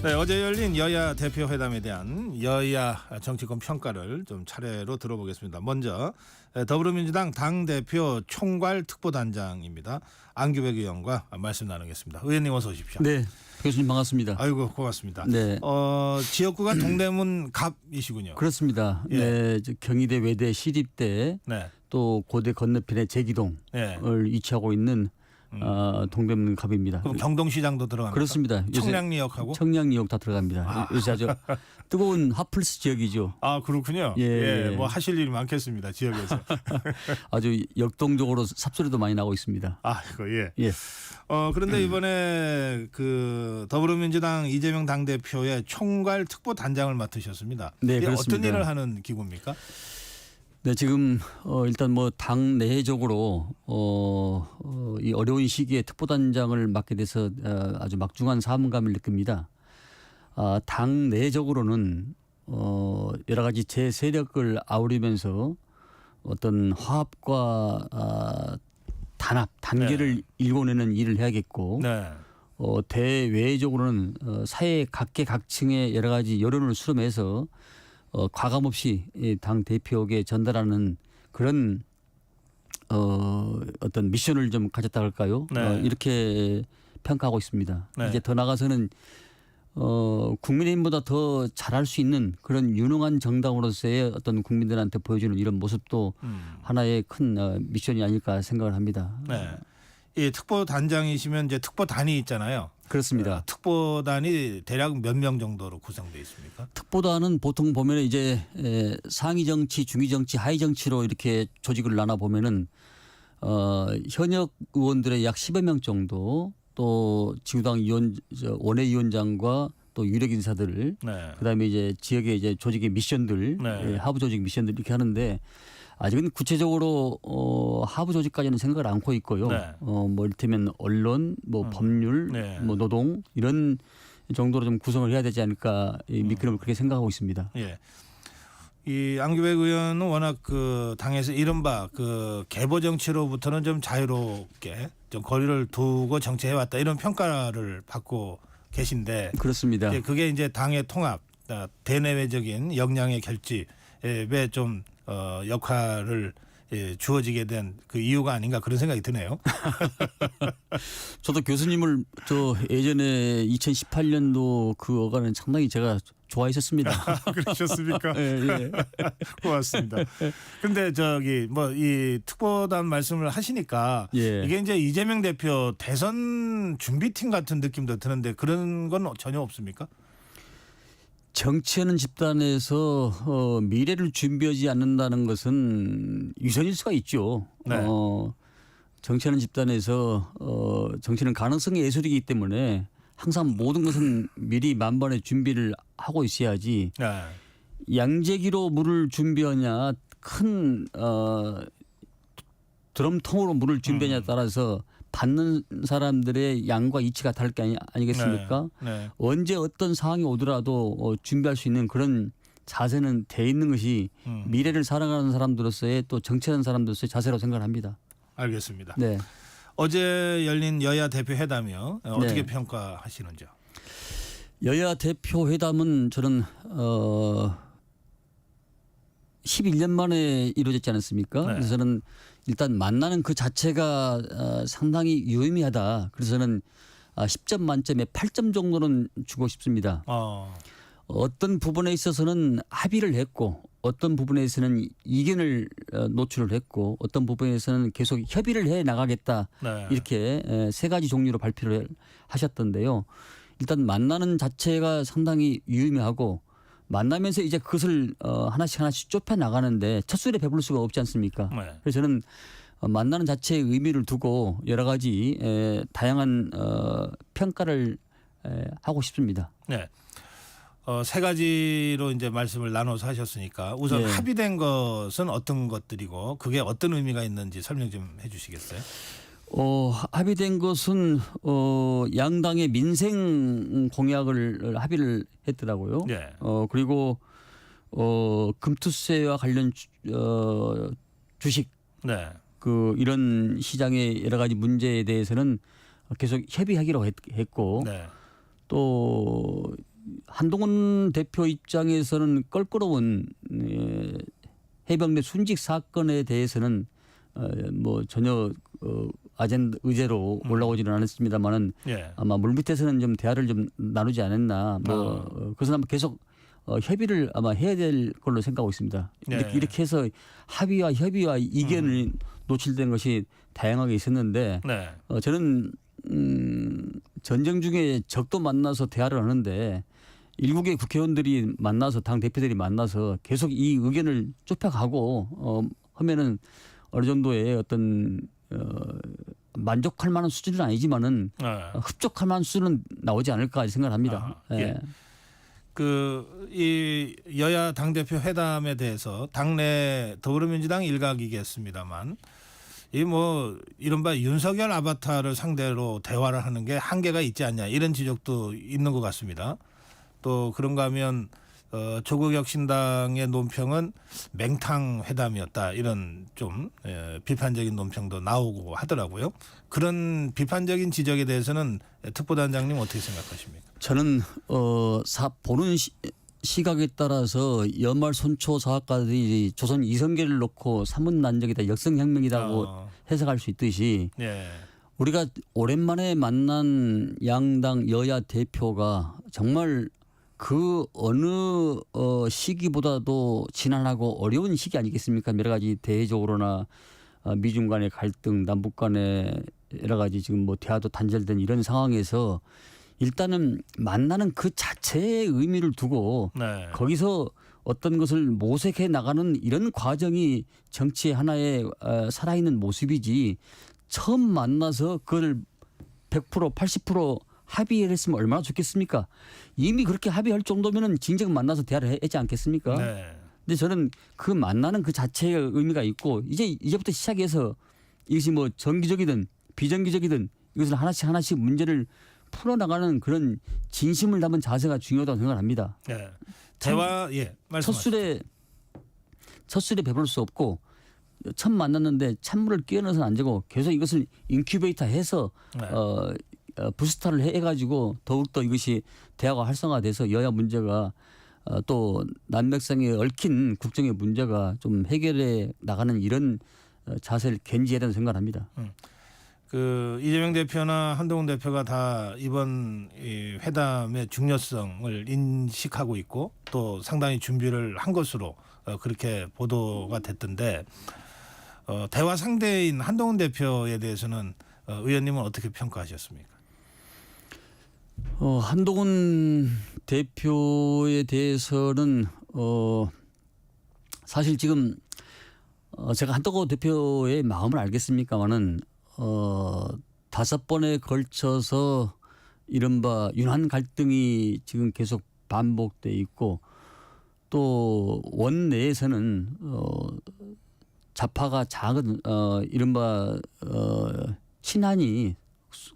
네, 어제 열린 여야 대표 회담에 대한 여야 정치권 평가를 좀 차례로 들어보겠습니다. 먼저 더불어민주당 당대표 총괄 특보단장입니다. 안규백 의원과 말씀 나누겠습니다. 의원님 어서 오십시오. 네, 교수님 반갑습니다. 아이고 고맙습니다. 네, 지역구가 동대문 갑이시군요. 그렇습니다. 예. 네, 경희대, 외대, 시립대, 네. 또 고대 건너편의 제기동을 네. 위치하고 있는 동대문 갑입니다. 그럼 경동시장도 들어갑니까? 그렇습니다. 요새 청량리역하고? 청량리역 다 들어갑니다. 요새 아주 뜨거운 핫플스 지역이죠. 아 그렇군요. 예. 뭐 하실 일이 많겠습니다. 지역에서. 아주 역동적으로 삽소리도 많이 나고 있습니다. 아 이거 예. 예. 그런데 이번에 그 더불어민주당 이재명 당대표의 총괄 특보단장을 맡으셨습니다. 네, 이게 그렇습니다. 어떤 일을 하는 기구입니까? 네, 지금 일단 뭐 당 내적으로 이 어려운 시기에 특보단장을 맡게 돼서 아주 막중한 사명감을 느낍니다. 당 내적으로는 여러 가지 제 세력을 아우르면서 어떤 화합과 단합, 단계를 일궈내는 일을 해야겠고 네. 대외적으로는 사회 각계각층의 여러 가지 여론을 수렴해서 과감 없이 당 대표에게 전달하는 그런 어떤 미션을 좀 가졌다 할까요? 네. 이렇게 평가하고 있습니다. 네. 이제 더 나가서는 국민의힘보다 더 잘할 수 있는 그런 유능한 정당으로서의 어떤 국민들한테 보여주는 이런 모습도 하나의 큰 미션이 아닐까 생각을 합니다. 네. 이 특보단장이시면 이제 특보단이 있잖아요. 그렇습니다. 특보단이 대략 몇 명 정도로 구성되어 있습니까? 특보단은 보통 보면 이제 상위 정치, 중위 정치, 하위 정치로 이렇게 조직을 나눠 보면은 현역 의원들의 약 10여 명 정도, 또 지구당 원외위원장과 또 유력 인사들, 네. 그다음에 이제 지역의 이제 조직의 미션들, 네. 하부 조직 미션들 이렇게 하는데 아직은 구체적으로 하부 조직까지는 생각을 않고 있고요. 네. 뭐 이를테면 언론, 뭐 법률, 네. 뭐 노동 이런 정도로 좀 구성을 해야 되지 않을까 이 미끄럼을 그렇게 생각하고 있습니다. 예. 이 안규백 의원은 워낙 그 당에서 이른바 그 계보 정치로부터는 좀 자유롭게 좀 거리를 두고 정치해왔다 이런 평가를 받고 계신데 그렇습니다. 그게 이제 당의 통합, 대내외적인 역량의 결집에 좀 역할을 주어지게 된 그 이유가 아닌가 그런 생각이 드네요. 저도 교수님을 예전에 2018년도 그 어간은 상당히 제가 좋아했었습니다. 그러셨습니까? 예. 고맙습니다. 근데 뭐 이 특보단 말씀을 하시니까 예. 이게 이제 이재명 대표 대선 준비팀 같은 느낌도 드는데 그런 건 전혀 없습니까? 정치하는 집단에서 미래를 준비하지 않는다는 것은 유선일 수가 있죠. 네. 정치하는 집단에서 정치는 가능성의 예술이기 때문에 항상 모든 것은 미리 만반의 준비를 하고 있어야지 네. 양재기로 물을 준비하냐 큰 드럼통으로 물을 준비하냐에 따라서 받는 사람들의 양과 이치가 다를 게 아니겠습니까? 네. 언제 어떤 상황이 오더라도 준비할 수 있는 그런 자세는 돼 있는 것이 미래를 살아가는 사람들로서의 또 정치하는 사람들로서의 자세라고 생각을 합니다. 알겠습니다. 네. 어제 열린 여야 대표 회담이요. 어떻게 네. 평가하시는지요? 여야 대표 회담은 저는 11년 만에 이루어졌지 않았습니까? 네. 그래서 저는 일단 만나는 그 자체가 상당히 유의미하다. 그래서 저는 10점 만점에 8점 정도는 주고 싶습니다. 어떤 부분에 있어서는 합의를 했고 어떤 부분에서는 이견을 노출을 했고 어떤 부분에서는 계속 협의를 해 나가겠다. 네. 이렇게 세 가지 종류로 발표를 하셨던데요. 일단 만나는 자체가 상당히 유의미하고 만나면서 이제 그것을 하나씩 좁혀 나가는데 첫 술에 배부를 수가 없지 않습니까? 네. 그래서 저는 만나는 자체의 의미를 두고 여러 가지 다양한 평가를 하고 싶습니다. 네. 세 가지로 이제 말씀을 나눠서 하셨으니까 우선 예. 합의된 것은 어떤 것들이고 그게 어떤 의미가 있는지 설명 좀 해 주시겠어요? 합의된 것은 양당의 민생 공약을 합의를 했더라고요. 네. 그리고 금투세와 관련 주식 네. 이런 시장의 여러 가지 문제에 대해서는 계속 협의하기로 했고 네. 또 한동훈 대표 입장에서는 껄끄러운 해병대 순직 사건에 대해서는 뭐 전혀 아젠다 의제로 올라오지는 않았습니다만은 예. 아마 물밑에서는 좀 대화를 좀 나누지 않았나. 그것은 아마 계속 협의를 아마 해야 될 걸로 생각하고 있습니다. 예. 이렇게 해서 합의와 협의와 이견이 노출된 것이 다양하게 있었는데 네. 저는 전쟁 중에 적도 만나서 대화를 하는데 일국의 국회의원들이 만나서 당 대표들이 만나서 계속 이 의견을 좁혀가고 하면은 어느 정도의 어떤 만족할 만한 수준은 아니지만은 흡족할 만한 수준은 나오지 않을까 생각합니다. 예. 이 여야 당대표 회담에 대해서 당내 더불어민주당 일각이겠습니다만 이 뭐 이른바 윤석열 아바타를 상대로 대화를 하는 게 한계가 있지 않냐 이런 지적도 있는 것 같습니다. 또 그런가 하면 조국혁신당의 논평은 맹탕 회담이었다 이런 좀 비판적인 논평도 나오고 하더라고요. 그런 비판적인 지적에 대해서는 특보단장님 어떻게 생각하십니까? 저는 보는 시각에 따라서 연말 손초 사학가들이 조선 이성계를 놓고 삼문난적이다 역성혁명이라고 해석할 수 있듯이 예. 우리가 오랜만에 만난 양당 여야 대표가 정말 그 어느 시기보다도 지난하고 어려운 시기 아니겠습니까? 여러 가지 대외적으로나 미중 간의 갈등, 남북 간의 여러 가지 지금 뭐 대화도 단절된 이런 상황에서 일단은 만나는 그 자체의 의미를 두고 네. 거기서 어떤 것을 모색해 나가는 이런 과정이 정치의 하나의 살아있는 모습이지 처음 만나서 그걸 100% 80% 합의를 했으면 얼마나 좋겠습니까? 이미 그렇게 합의할 정도면은 진작 만나서 대화를 했지 않겠습니까? 네. 근데 저는 그 만나는 그 자체의 의미가 있고 이제부터 시작해서 이것이 뭐 정기적이든 비정기적이든 이것을 하나씩 문제를 풀어나가는 그런 진심을 담은 자세가 중요하다고 생각합니다. 네. 대화 말씀하십시오. 첫술에 배부를 수 없고 처음 만났는데 찬물을 끼얹어서는 안 되고 계속 이것을 인큐베이터 해서 부스터를 해가지고 더욱더 이것이 대화가 활성화돼서 여야 문제가 또 난맥상에 얽힌 국정의 문제가 좀 해결해 나가는 이런 자세를 견지해야 된다고 생각합니다. 그 이재명 대표나 한동훈 대표가 다 이번 이 회담의 중요성을 인식하고 있고 또 상당히 준비를 한 것으로 그렇게 보도가 됐던데 대화 상대인 한동훈 대표에 대해서는 의원님은 어떻게 평가하셨습니까? 한동훈 대표에 대해서는 사실 지금 제가 한동훈 대표의 마음을 알겠습니까마는 5번에 걸쳐서 이른바 윤한 갈등이 지금 계속 반복돼 있고 또 원내에서는 좌파가 작은 이른바 친한이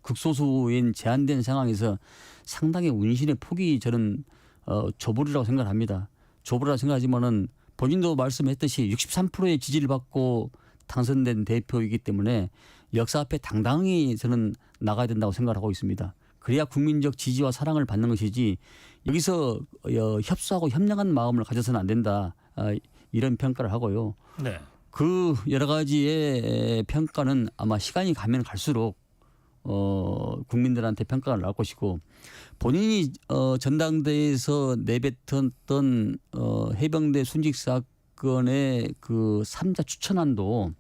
극소수인 제한된 상황에서 상당히 운신의 폭이 저는 좁으리라고 생각합니다. 좁으리라고 생각하지만은 본인도 말씀했듯이 63%의 지지를 받고 당선된 대표이기 때문에 역사 앞에 당당히 저는 나가야 된다고 생각하고 있습니다. 그래야 국민적 지지와 사랑을 받는 것이지 여기서 협소하고 협력한 마음을 가져서는 안 된다. 이런 평가를 하고요. 네. 그 여러 가지의 평가는 아마 시간이 가면 갈수록 국민들한테 평가가 나올 것이고 본인이 전당대회에서 내뱉었던 해병대 순직 사건의 그 3자 추천안도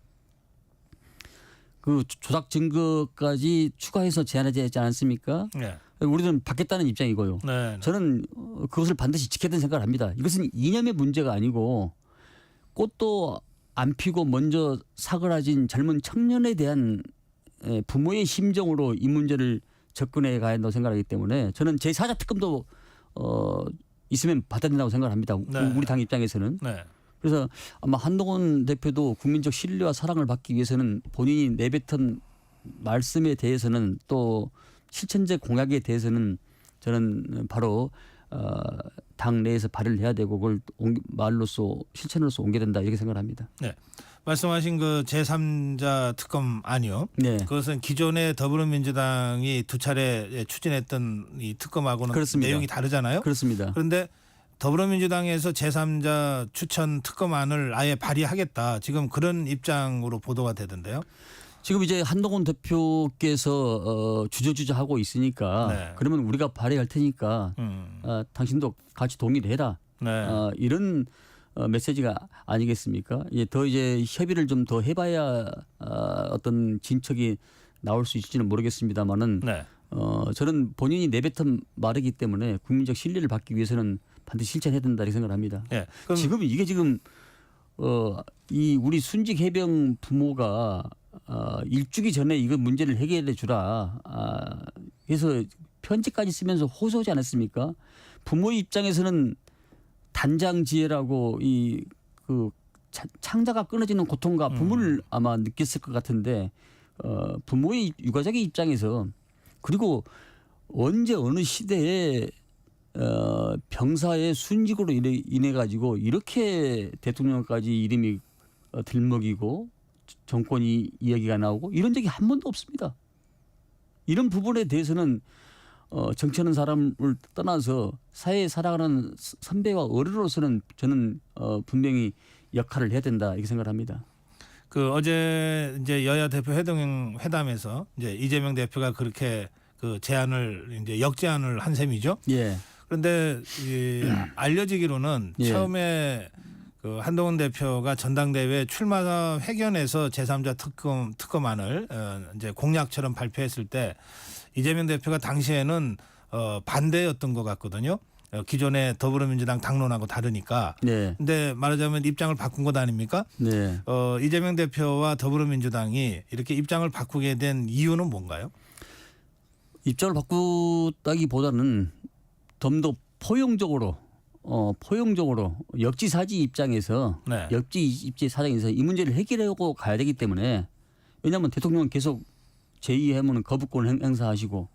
그 조작 증거까지 추가해서 제안하지 않았습니까? 네. 우리는 받겠다는 입장이고요. 네. 저는 그것을 반드시 지켜야 된다는 생각을 합니다. 이것은 이념의 문제가 아니고 꽃도 안 피고 먼저 사그라진 젊은 청년에 대한 부모의 심정으로 이 문제를 접근해 가야 한다고 생각하기 때문에 저는 제4자 특검도 있으면 받아야 된다고 생각합니다. 네. 우리 당 입장에서는. 네. 그래서 아마 한동훈 대표도 국민적 신뢰와 사랑을 받기 위해서는 본인이 내뱉은 말씀에 대해서는 또 실천적 공약에 대해서는 저는 바로 당 내에서 발의를 해야 되고 그걸 말로써 실천으로서 옮겨야 된다 이렇게 생각합니다. 네. 말씀하신 그 제3자 특검 아니요. 네. 그것은 기존의 더불어민주당이 두 차례 추진했던 이 특검하고는 그렇습니다. 내용이 다르잖아요. 그렇습니다. 그런데 더불어민주당에서 제3자 추천 특검안을 아예 발의하겠다. 지금 그런 입장으로 보도가 되던데요. 지금 이제 한동훈 대표께서 주저주저 하고 있으니까 네. 그러면 우리가 발의할 테니까 당신도 같이 동의를 해라. 네. 이런 메시지가 아니겠습니까? 이제 협의를 좀 더 해봐야 어떤 진척이 나올 수 있을지는 모르겠습니다만은 네. 저는 본인이 내뱉은 말이기 때문에 국민적 신뢰를 받기 위해서는 반드시 실천해야 된다 이렇게 생각을 합니다. 네. 그럼 지금 이게 지금 이 우리 순직 해병 부모가 일주기 전에 이거 문제를 해결해 주라. 그래서 편지까지 쓰면서 호소하지 않았습니까? 부모 입장에서는 단장지혜라고 이 그 창자가 끊어지는 고통과 부모를 아마 느꼈을 것 같은데 부모의 유가족의 입장에서 그리고 언제 어느 시대에 병사의 순직으로 인해 가지고 이렇게 대통령까지 이름이 들먹이고 정권이 이야기가 나오고 이런 적이 한 번도 없습니다. 이런 부분에 대해서는 정치하는 사람을 떠나서 사회에 살아가는 선배와 어른으로서는 저는 분명히 역할을 해야 된다 이렇게 생각합니다. 그 어제 이제 여야 대표 회담에서 이제 이재명 대표가 그렇게 그 제안을 이제 역제안을 한 셈이죠. 예. 그런데 알려지기로는 예. 처음에 그 한동훈 대표가 전당대회 출마 회견에서 제3자 특검안을 이제 공약처럼 발표했을 때 이재명 대표가 당시에는 반대였던 것 같거든요. 기존의 더불어민주당 당론하고 다르니까. 네. 근데 말하자면 입장을 바꾼 것 아닙니까? 네. 이재명 대표와 더불어민주당이 이렇게 입장을 바꾸게 된 이유는 뭔가요? 입장을 바꾸다기보다는 좀 더 포용적으로 역지사지 입장에서 네. 역지 사정에서 이 문제를 해결하고 가야 되기 때문에 왜냐하면 대통령은 계속 제2해무는 거부권 행사하시고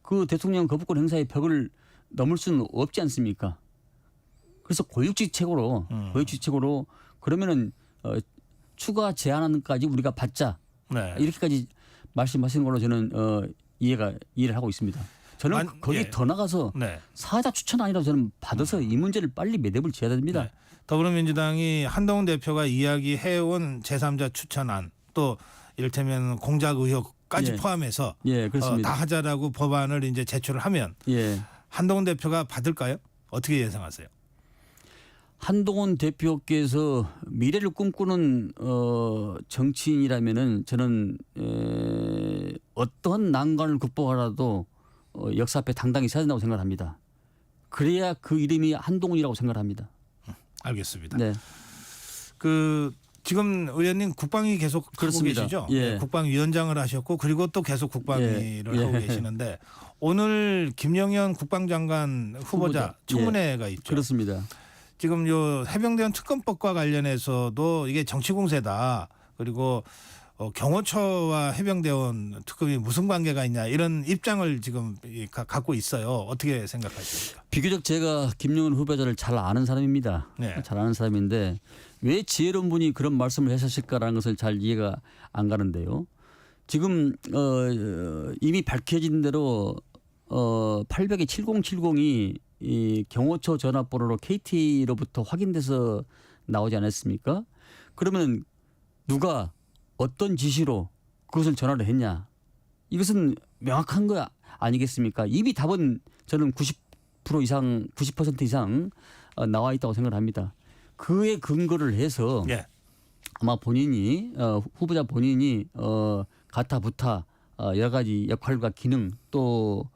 그 대통령 거부권 행사의 벽을 넘을 수는 없지 않습니까? 그래서 고육지책으로 그러면은 추가 제한안까지 우리가 받자 네. 이렇게까지 말씀하시는 걸로 저는 이해를 하고 있습니다. 저는 거기에 예. 더 나가서 네. 사자 추천 아니라고 저는 받아서 이 문제를 빨리 매듭을 지어야 됩니다. 네. 더불어민주당이 한동훈 대표가 이야기해온 제3자 추천안 또 이를테면 공작 의혹까지 예. 포함해서 예, 그렇습니다. 다 하자라고 법안을 이제 제출을 하면 예. 한동훈 대표가 받을까요? 어떻게 예상하세요? 한동훈 대표께서 미래를 꿈꾸는 정치인이라면은 저는 어떤 난관을 극복하라도 역사 앞에 당당히 서야 된다고 생각합니다. 그래야 그 이름이 한동훈이라고 생각합니다. 알겠습니다. 네. 그 지금 의원님 국방위 계속 그렇습니다. 하고 계시죠? 예. 네, 국방위원장을 하셨고 그리고 또 계속 국방위를 하고 계시는데 오늘 김영현 국방장관 후보자 청문회가 있죠. 그렇습니다. 지금 요 해병대원 특검법과 관련해서도 이게 정치 공세다. 그리고 경호처와 해병대원 특검이 무슨 관계가 있냐 이런 입장을 지금 갖고 있어요. 어떻게 생각하십니까? 비교적 제가 김영은 후보자를 잘 아는 사람입니다. 네. 잘 아는 사람인데 왜 지혜로운 분이 그런 말씀을 하셨을까라는 것을 잘 이해가 안 가는데요. 지금 이미 밝혀진 대로 800의 7070이 이 경호처 전화번호로 KT로부터 확인돼서 나오지 않았습니까? 그러면 누가 어떤 지시로 그것을 전화를 했냐? 이것은 명확한 거 아니겠습니까? 이미 답은 저는 90% 이상, 90% 이상 나와 있다고 생각을 합니다. 그에 근거를 해서 예. 아마 본인이 후보자 본인이 가타 부타 여러 가지 역할과 기능 또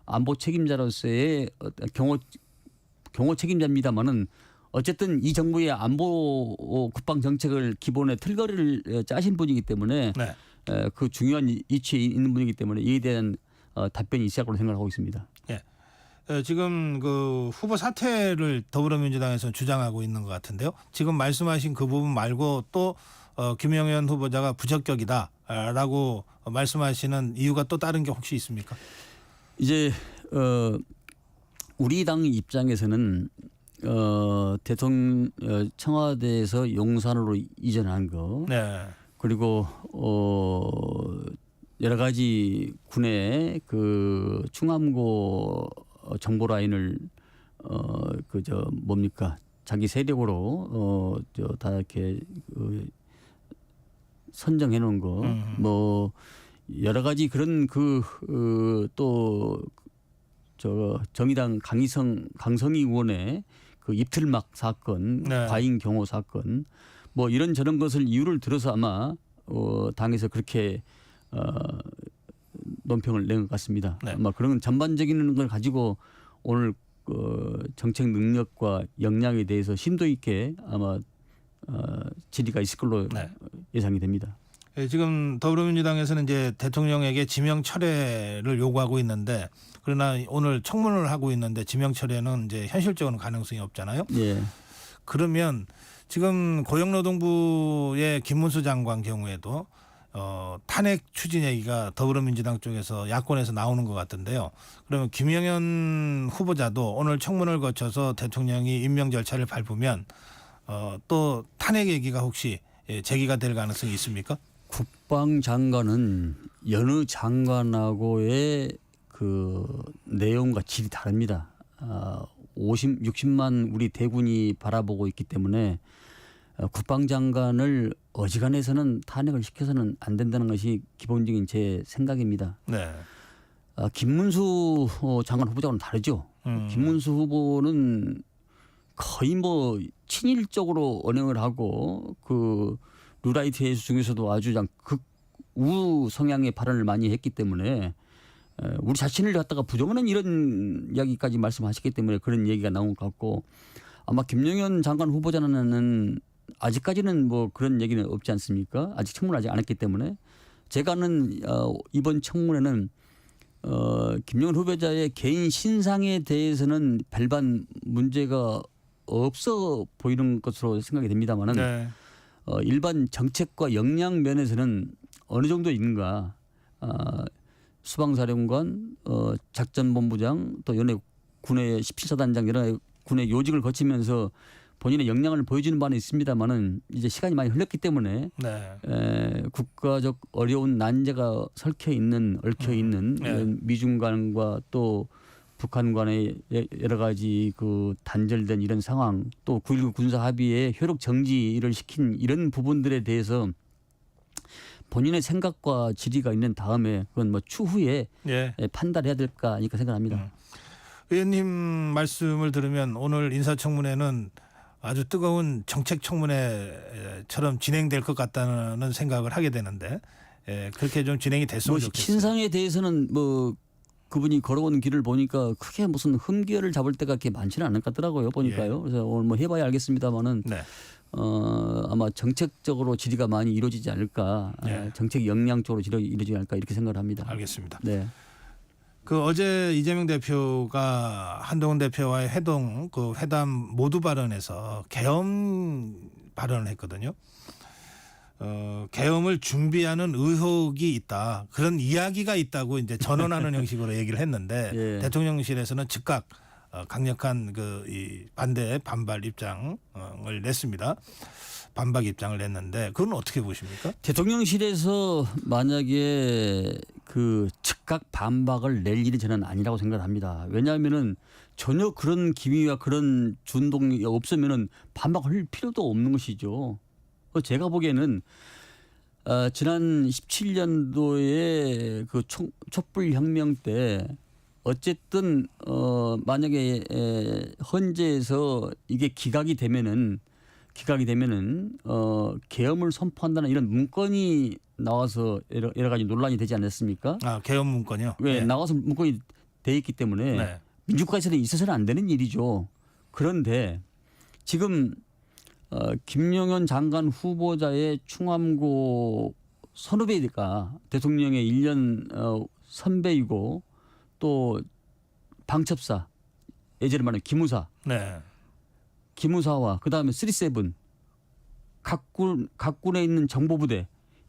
안보 책임자로서의 경호 책임자입니다만은 어쨌든 이 정부의 안보 국방 정책을 기본의 틀거리를 짜신 분이기 때문에 네. 그 중요한 위치에 있는 분이기 때문에 이에 대한 답변이 있을 거라고 생각하고 있습니다. 예. 지금 그 후보 사퇴를 더불어민주당에서 주장하고 있는 것 같은데요. 지금 말씀하신 그 부분 말고 또 김영현 후보자가 부적격이다라고 말씀하시는 이유가 또 다른 게 혹시 있습니까? 이제 우리 당 입장에서는 대통령 청와대에서 용산으로 이전한 거 네. 그리고 여러 가지 군의 그 충암고 정보 라인을 뭡니까 자기 세력으로 다 이렇게 선정해 놓은 거 뭐 여러 가지 그런 또 정의당 강성희 의원의 그 입틀막 사건, 네. 과잉 경호 사건 뭐 이런 저런 것을 이유를 들어서 아마 당에서 그렇게 논평을 낸 것 같습니다. 네. 아마 그런 전반적인 걸 가지고 오늘 정책 능력과 역량에 대해서 심도 있게 아마 질의가 있을 걸로 네. 예상이 됩니다. 예, 지금 더불어민주당에서는 이제 대통령에게 지명 철회를 요구하고 있는데 그러나 오늘 청문을 하고 있는데 지명 철회는 이제 현실적으로는 가능성이 없잖아요. 예. 그러면 지금 고용노동부의 김문수 장관 경우에도 탄핵 추진 얘기가 더불어민주당 쪽에서 야권에서 나오는 것 같은데요. 그러면 김영현 후보자도 오늘 청문을 거쳐서 대통령이 임명 절차를 밟으면 또 탄핵 얘기가 혹시 제기가 될 가능성이 있습니까? 국방장관은 여느 장관하고의 그 내용과 질이 다릅니다. 60만 우리 대군이 바라보고 있기 때문에 국방장관을 어지간해서는 탄핵을 시켜서는 안 된다는 것이 기본적인 제 생각입니다. 네. 김문수 장관 후보자와는 다르죠. 김문수 후보는 거의 뭐 친일적으로 언행을 하고 그 루라이트 해수 중에서도 아주 극우 성향의 발언을 많이 했기 때문에 우리 자신을 갖다가 부정하는 이런 이야기까지 말씀하셨기 때문에 그런 얘기가 나온 것 같고 아마 김영현 장관 후보자는 아직까지는 뭐 그런 얘기는 없지 않습니까? 아직 청문하지 않았기 때문에 제가 아는 이번 청문회는 김영현 후보자의 개인 신상에 대해서는 별반 문제가 없어 보이는 것으로 생각이 됩니다만은 네. 일반 정책과 역량 면에서는 어느 정도 있는가 수방사령관, 작전본부장 또 연해 군의 17사단장 여러 군의 요직을 거치면서 본인의 역량을 보여주는 바는 있습니다만은 이제 시간이 많이 흘렀기 때문에 네. 국가적 어려운 난제가 얽혀 있는 네. 이런 미중 간과 또 북한 간의 여러 가지 그 단절된 이런 상황 또 9.19 군사 합의의 효력 정지를 시킨 이런 부분들에 대해서 본인의 생각과 질의가 있는 다음에 그건 뭐 추후에 예. 판단해야 될까 하니까 생각합니다. 의원님 말씀을 들으면 오늘 인사청문회는 아주 뜨거운 정책 청문회처럼 진행될 것 같다는 생각을 하게 되는데 그렇게 좀 진행이 됐으면 좋겠어요. 신상에 대해서는 뭐 그분이 걸어온 길을 보니까 크게 무슨 흠결을 잡을 때가 그렇게 많지는 않을 것 같더라고요. 보니까요. 그래서 오늘 뭐 해봐야 알겠습니다만은 네. 아마 정책적으로 질의가 많이 이루어지지 않을까. 네. 정책 역량 쪽으로 이루어지지 않을까 이렇게 생각을 합니다. 알겠습니다. 네. 그 어제 이재명 대표가 한동훈 대표와의 회담 모두 발언에서 계엄 발언을 했거든요. 계엄을 준비하는 의혹이 있다. 그런 이야기가 있다고 이제 전언하는 형식으로 얘기를 했는데 예. 대통령실에서는 즉각 강력한 반발 입장을 냈습니다. 반박 입장을 냈는데 그건 어떻게 보십니까? 대통령실에서 만약에 그 즉각 반박을 낼 일이 저는 아니라고 생각합니다. 왜냐하면은 전혀 그런 기미와 그런 준동이 없으면은 반박할 필요도 없는 것이죠. 제가 보기에는 지난 17년도에 그 촛불혁명 때 어쨌든 만약에 헌재에서 이게 기각이 되면은 계엄을 선포한다는 이런 문건이 나와서 여러 가지 논란이 되지 않았습니까? 아, 계엄 문건이요? 왜 네. 나와서 문건이 돼 있기 때문에 네. 민주국가에서는 있어서는 안 되는 일이죠. 그런데 지금 김영현 장관 후보자의 충암고 선후배가 대통령의 1년 선배이고 또 방첩사 예전에 말하는 네. 기무사와 그다음에 37 각군에 있는 정보부대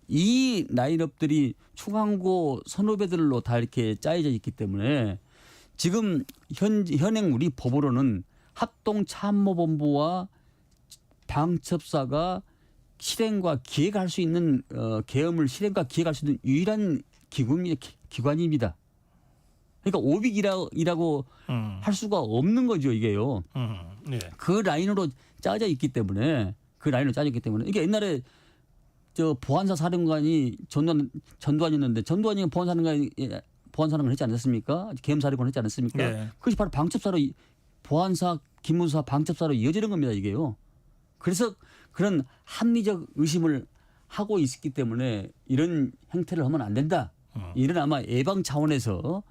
이 라인업들이 충암고 선후배들로 다 이렇게 짜여져 있기 때문에 지금 현행 우리 법으로는 합동참모본부와 방첩사가 실행과 기획할 수 있는 계엄을 실행과 기획할 수 있는 유일한 기관입니다. 그러니까 오빅이라고 할 수가 없는 거죠, 이게요. 네. 그 라인으로 짜져 있기 때문에 이게 옛날에 저 보안사 사령관이 전두환이었는데 전두환이 보안사령관 했지 않았습니까? 계엄사령관 했지 않았습니까? 네. 그것이 바로 방첩사로 기무사, 기무사, 방첩사로 이어지는 겁니다, 이게요. 그래서 그런 합리적 의심을 하고 있기 때문에 이런 행태를 하면 안 된다. 이런 아마 예방 차원에서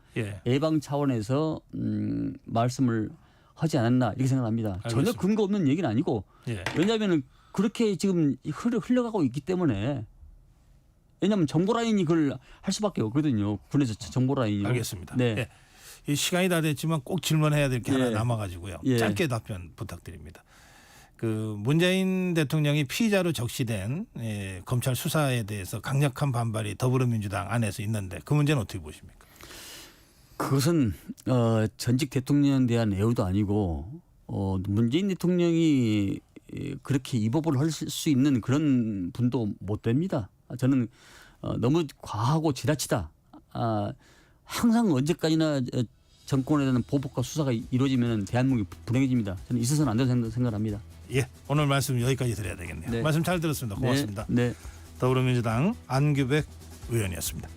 말씀을 하지 않았나 이렇게 생각합니다. 알겠습니다. 전혀 근거 없는 얘기는 아니고 왜냐하면 그렇게 지금 흘러가고 있기 때문에 왜냐하면 정보라인이 그걸 할 수밖에 없거든요. 군에서 정보라인이. 알겠습니다. 네. 예. 이 시간이 다 됐지만 꼭 질문해야 될 게 하나 남아가지고요. 예. 짧게 답변 부탁드립니다. 그 문재인 대통령이 피의자로 적시된 검찰 수사에 대해서 강력한 반발이 더불어민주당 안에서 있는데 그 문제는 어떻게 보십니까? 그것은 전직 대통령에 대한 애호도 아니고 문재인 대통령이 그렇게 입법을 할 수 있는 그런 분도 못 됩니다. 저는 너무 과하고 지나치다. 항상 언제까지나 정권에 대한 보복과 수사가 이루어지면 대한민국이 불행해집니다. 저는 있어서는 안 된다고 생각합니다. 예, 오늘 말씀 여기까지 드려야 되겠네요. 네. 말씀 잘 들었습니다. 고맙습니다. 네. 더불어민주당 안규백 의원이었습니다.